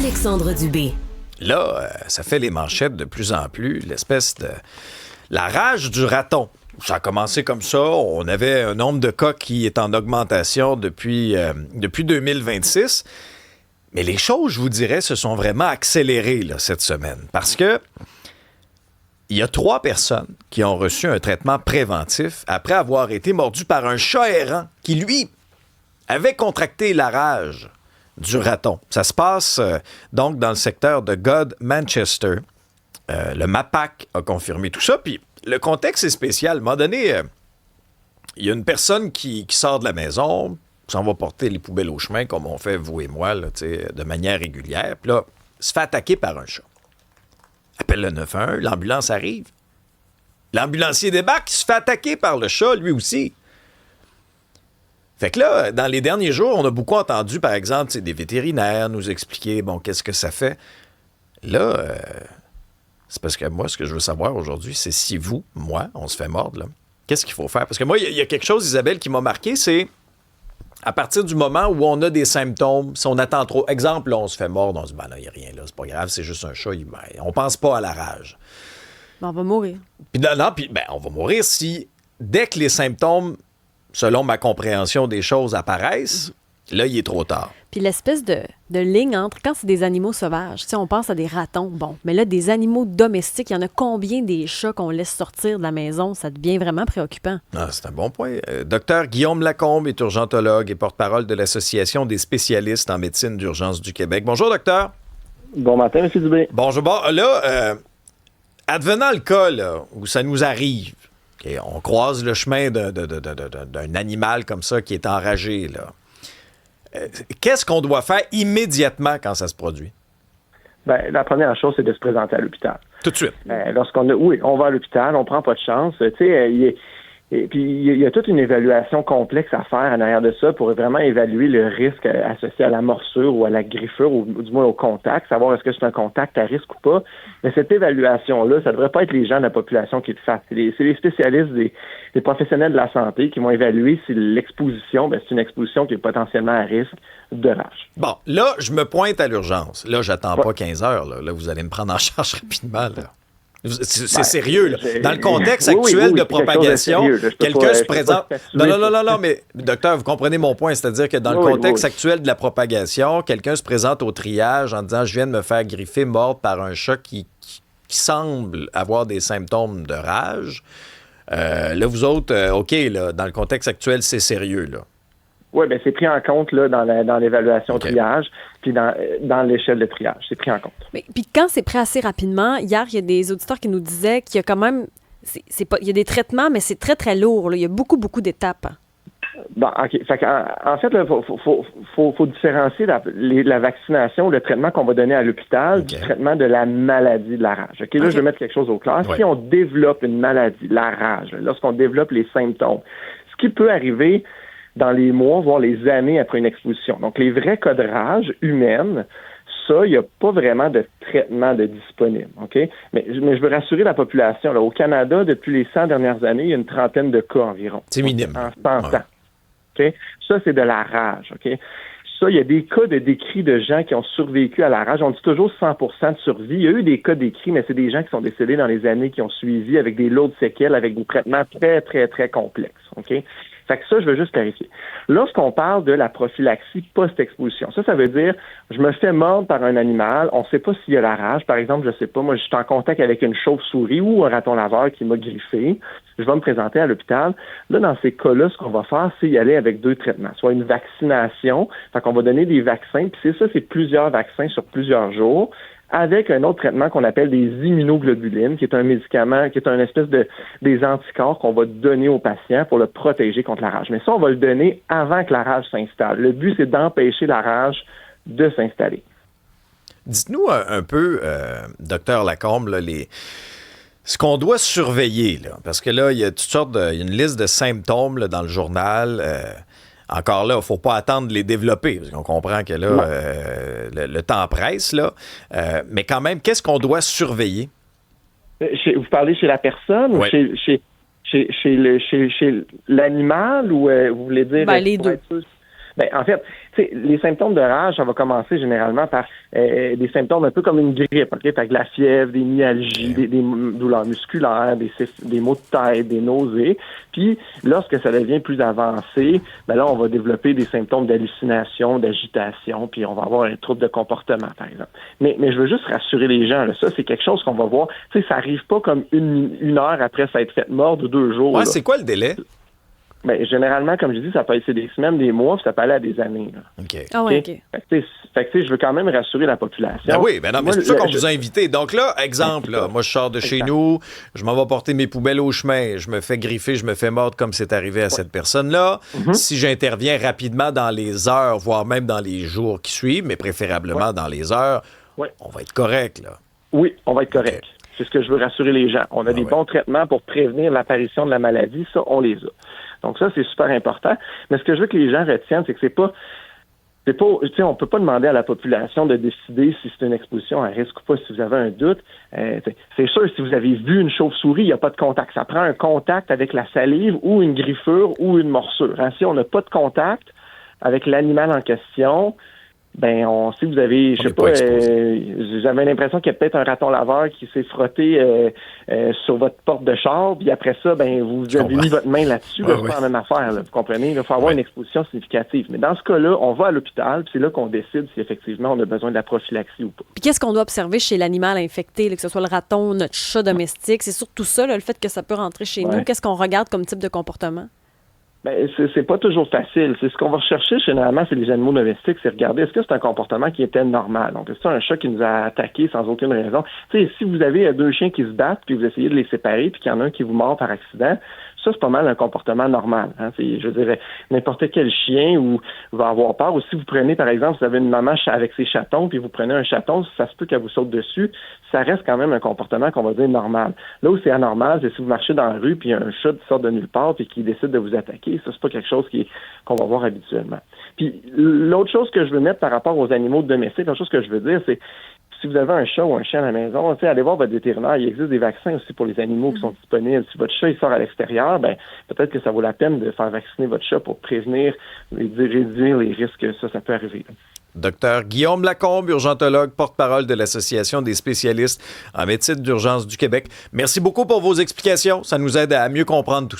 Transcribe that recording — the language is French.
Alexandre Dubé. Là, ça fait les manchettes de plus en plus, l'espèce de... La rage du raton. Ça a commencé comme ça. On avait un nombre de cas qui est en augmentation depuis 2026. Mais les choses, je vous dirais, se sont vraiment accélérées là, cette semaine. Parce que il y a 3 personnes qui ont reçu un traitement préventif après avoir été mordues par un chat errant qui, lui, avait contracté la rage du raton. Ça se passe donc dans le secteur de God Manchester. Le MAPAC a confirmé tout ça. Puis le contexte est spécial. À un moment donné, il y a une personne qui sort de la maison, s'en va porter les poubelles au chemin, comme on fait vous et moi, là, de manière régulière. Puis là, se fait attaquer par un chat. Appelle le 911, l'ambulance arrive. L'ambulancier débarque, il se fait attaquer par le chat, lui aussi. Fait que là, dans les derniers jours, on a beaucoup entendu, par exemple, des vétérinaires nous expliquer, bon, qu'est-ce que ça fait. Là, c'est parce que moi, ce que je veux savoir aujourd'hui, c'est si vous, moi, on se fait mordre, là, qu'est-ce qu'il faut faire? Parce que moi, il y a quelque chose, Isabelle, qui m'a marqué, c'est à partir du moment où on a des symptômes, si on attend trop, exemple, là, on se fait mordre, on se dit, ben là, il n'y a rien là, c'est pas grave, c'est juste un chat, on pense pas à la rage. Ben, on va mourir. Puis on va mourir si, dès que les symptômes, selon ma compréhension des choses, apparaissent, là, il est trop tard. Puis l'espèce de ligne entre, quand c'est des animaux sauvages, tu sais, on pense à des ratons, bon, mais là, des animaux domestiques, il y en a combien des chats qu'on laisse sortir de la maison? Ça devient vraiment préoccupant. Ah, c'est un bon point. Docteur Guillaume Lacombe est urgentologue et porte-parole de l'Association des spécialistes en médecine d'urgence du Québec. Bonjour, docteur. Bon matin, M. Dubé. Bonjour. Bon, là, advenant le cas là, où ça nous arrive, okay, on croise le chemin d'un animal comme ça qui est enragé, là. Qu'est-ce qu'on doit faire immédiatement quand ça se produit? Ben, la première chose, c'est de se présenter à l'hôpital. Tout de suite. On va à l'hôpital, on prend pas de chance. Tu sais, il y a toute une évaluation complexe à faire en arrière de ça pour vraiment évaluer le risque associé à la morsure ou à la griffure ou du moins au contact, savoir est-ce que c'est un contact à risque ou pas. Mais cette évaluation-là, ça devrait pas être les gens de la population qui le fassent. C'est les spécialistes, des professionnels de la santé qui vont évaluer si l'exposition, c'est une exposition qui est potentiellement à risque de rage. Bon, là, je me pointe à l'urgence. Là, j'attends pas 15 heures. Là, vous allez me prendre en charge rapidement, là. C'est sérieux, là. Dans le contexte actuel de propagation, quelqu'un se présente... Non, mais docteur, vous comprenez mon point, c'est-à-dire que dans le contexte actuel de la propagation, quelqu'un se présente au triage en disant « Je viens de me faire griffer, mordre par un chat qui semble avoir des symptômes de rage. » Là, vous autres, OK, là, dans le contexte actuel, c'est sérieux, là. Oui, bien, c'est pris en compte là, dans l'évaluation triage, puis dans l'échelle de triage. C'est pris en compte. Mais puis quand c'est pris assez rapidement, hier, il y a des auditeurs qui nous disaient qu'il y a quand même... il y a des traitements, mais c'est très, très lourd. Là. Il y a beaucoup, beaucoup d'étapes. Bon, OK. En fait, il faut différencier la vaccination, le traitement qu'on va donner à l'hôpital du traitement de la maladie de la rage. OK, là, je vais mettre quelque chose au clair. Si on développe une maladie, la rage, lorsqu'on développe les symptômes, ce qui peut arriver dans les mois, voire les années après une exposition. Donc, les vrais cas de rage humaine, ça, il n'y a pas vraiment de traitement de disponible. OK? Mais je veux rassurer la population. Là, au Canada, depuis les 100 dernières années, il y a une trentaine de cas environ. C'est minime. En 100 ans. OK? Ça, c'est de la rage. OK? Ça, il y a des cas de décrits de gens qui ont survécu à la rage. On dit toujours 100% de survie. Il y a eu des cas décrits, mais c'est des gens qui sont décédés dans les années qui ont suivi avec des lourdes séquelles, avec des traitements très, très, très complexes. OK? Fait que ça, je veux juste clarifier. Lorsqu'on parle de la prophylaxie post-exposition, ça veut dire, je me fais mordre par un animal, on ne sait pas s'il y a la rage. Par exemple, je sais pas, moi, je suis en contact avec une chauve-souris ou un raton laveur qui m'a griffé. Je vais me présenter à l'hôpital. Là, dans ces cas-là, ce qu'on va faire, c'est y aller avec 2 traitements. Soit une vaccination, fait qu'on va donner des vaccins, puis c'est plusieurs vaccins sur plusieurs jours, avec un autre traitement qu'on appelle des immunoglobulines, qui est un médicament, qui est un espèce des anticorps qu'on va donner au patient pour le protéger contre la rage. Mais ça, on va le donner avant que la rage s'installe. Le but, c'est d'empêcher la rage de s'installer. Dites-nous un peu, docteur Lacombe, là, ce qu'on doit surveiller, là, parce que là, il y a toutes sortes il y a une liste de symptômes là, dans le journal. Encore là, il ne faut pas attendre de les développer, parce qu'on comprend que là, le temps presse, là. Mais quand même, qu'est-ce qu'on doit surveiller? Vous parlez chez la personne ou chez l'animal ou vous voulez dire... Les deux. Ben, en fait, les symptômes de rage, ça va commencer généralement par des symptômes un peu comme une grippe, OK? Fait que la fièvre, des myalgies, des douleurs musculaires, des maux de tête, des nausées. Puis, lorsque ça devient plus avancé, ben là, on va développer des symptômes d'hallucination, d'agitation, puis on va avoir un trouble de comportement, par exemple. Mais je veux juste rassurer les gens, là, ça, c'est quelque chose qu'on va voir. Tu sais, ça arrive pas comme une heure après s'être fait mordre ou 2 jours. Ouais, c'est quoi le délai? Ben, généralement, comme je dis, ça peut être des semaines, des mois, puis ça peut aller à des années. Là. OK. Ah ouais, OK. Fait que, je veux quand même rassurer la population. Ben oui, ben non, mais Moi, c'est pour ça qu'on vous a invité. Donc là, exemple, là, moi, je sors de chez nous, je m'en vais porter mes poubelles au chemin, je me fais griffer, je me fais mordre comme c'est arrivé à cette personne-là. Si j'interviens rapidement dans les heures, voire même dans les jours qui suivent, mais préférablement dans les heures, on va être correct, là. Oui, on va être correct. Okay. C'est ce que je veux rassurer les gens. On a des bons traitements pour prévenir l'apparition de la maladie. Ça, on les a. Donc ça, c'est super important. Mais ce que je veux que les gens retiennent, c'est que c'est pas, tu sais, on peut pas demander à la population de décider si c'est une exposition à risque ou pas, si vous avez un doute. C'est sûr, si vous avez vu une chauve-souris, il n'y a pas de contact. Ça prend un contact avec la salive ou une griffure ou une morsure. Hein? Si on n'a pas de contact avec l'animal en question, ben, si vous avez, je sais pas, j'avais l'impression qu'il y a peut-être un raton laveur qui s'est frotté sur votre porte de char, puis après ça, ben, vous avez mis votre main là-dessus, c'est pas la même affaire, là, vous comprenez? Il faut avoir une exposition significative. Mais dans ce cas-là, on va à l'hôpital, puis c'est là qu'on décide si effectivement on a besoin de la prophylaxie ou pas. Puis qu'est-ce qu'on doit observer chez l'animal infecté, là, que ce soit le raton, notre chat domestique? C'est surtout ça, là, le fait que ça peut rentrer chez nous. Qu'est-ce qu'on regarde comme type de comportement? Ben, c'est pas toujours facile. C'est ce qu'on va rechercher généralement, c'est les animaux domestiques, c'est regarder est-ce que c'est un comportement qui était normal. Donc, c'est un chat qui nous a attaqué sans aucune raison. Tu sais, si vous avez 2 chiens qui se battent, puis vous essayez de les séparer, puis qu'il y en a un qui vous mord par accident, ça, c'est pas mal un comportement normal. Hein. Je dirais, n'importe quel chien va avoir peur. Ou si vous prenez, par exemple, vous avez une maman avec ses chatons, puis vous prenez un chaton, ça se peut qu'elle vous saute dessus, ça reste quand même un comportement qu'on va dire normal. Là où c'est anormal, c'est si vous marchez dans la rue, puis il y a un chat qui sort de nulle part, puis qui décide de vous attaquer. Ça, c'est pas quelque chose qu'on va voir habituellement. Puis l'autre chose que je veux mettre par rapport aux animaux domestiques, l'autre chose que je veux dire, c'est si vous avez un chat ou un chien à la maison, allez voir votre vétérinaire. Il existe des vaccins aussi pour les animaux qui sont disponibles. Si votre chat il sort à l'extérieur, ben peut-être que ça vaut la peine de faire vacciner votre chat pour prévenir et réduire les risques que ça peut arriver. Docteur Guillaume Lacombe, urgentologue, porte-parole de l'Association des spécialistes en médecine d'urgence du Québec. Merci beaucoup pour vos explications. Ça nous aide à mieux comprendre tout ça.